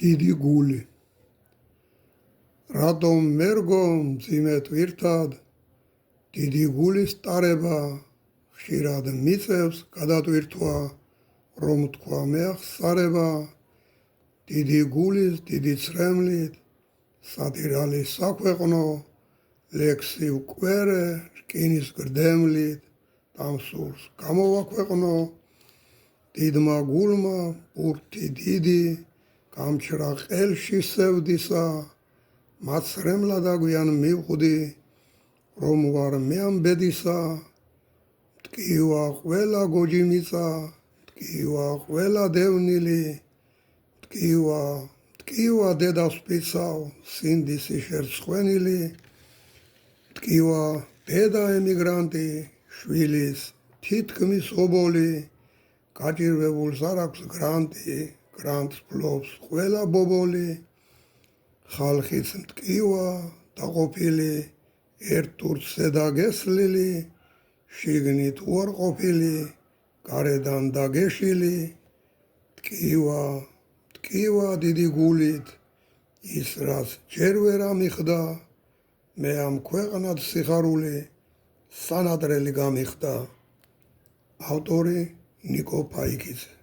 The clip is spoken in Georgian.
დიდი გული რატომ მერგო მძიმე ტვირთად დიდი გულის ტარება ხშირად მიწევს გადატვირთვა რომ თქვა მეახსარება დიდი გულის დიდი ცრემლით სადირალი საქვეყნო ლექსი უკვერე რკინის გრდემლით დამსურს გამოვაქვეყნო დიდმა გულმა ბურთი დიდი გამჩრა ყელში სევდისა მაცრემლა დაგვიან მივხვდი რომ ვარ მე ამ ბედისა მткиვა ყველა გოჯი მიწა მткиვა ყველა დევნილი მткиვა დედას პიცავ სინდისი შერცხვენილი მткиვა დედა ემიგრანტი შვილის თითქმის ობოლი გაჭირვებულს არ აქვს გრანტი გრანტს ფლობს ყველა ბობოლი ხალხის მткиვა დაყოფილი ერთ ტურთზე დაგესლილი შიგნით უარყოფილი გარედან დაგეშილი მткиვა დიდი გულით ის რაც ჯერ ვერ ამიხდა მე ამ ქვეყნად სიხარული სანადრელი გამიხდა ავტორი ნიკო ფაიქიძე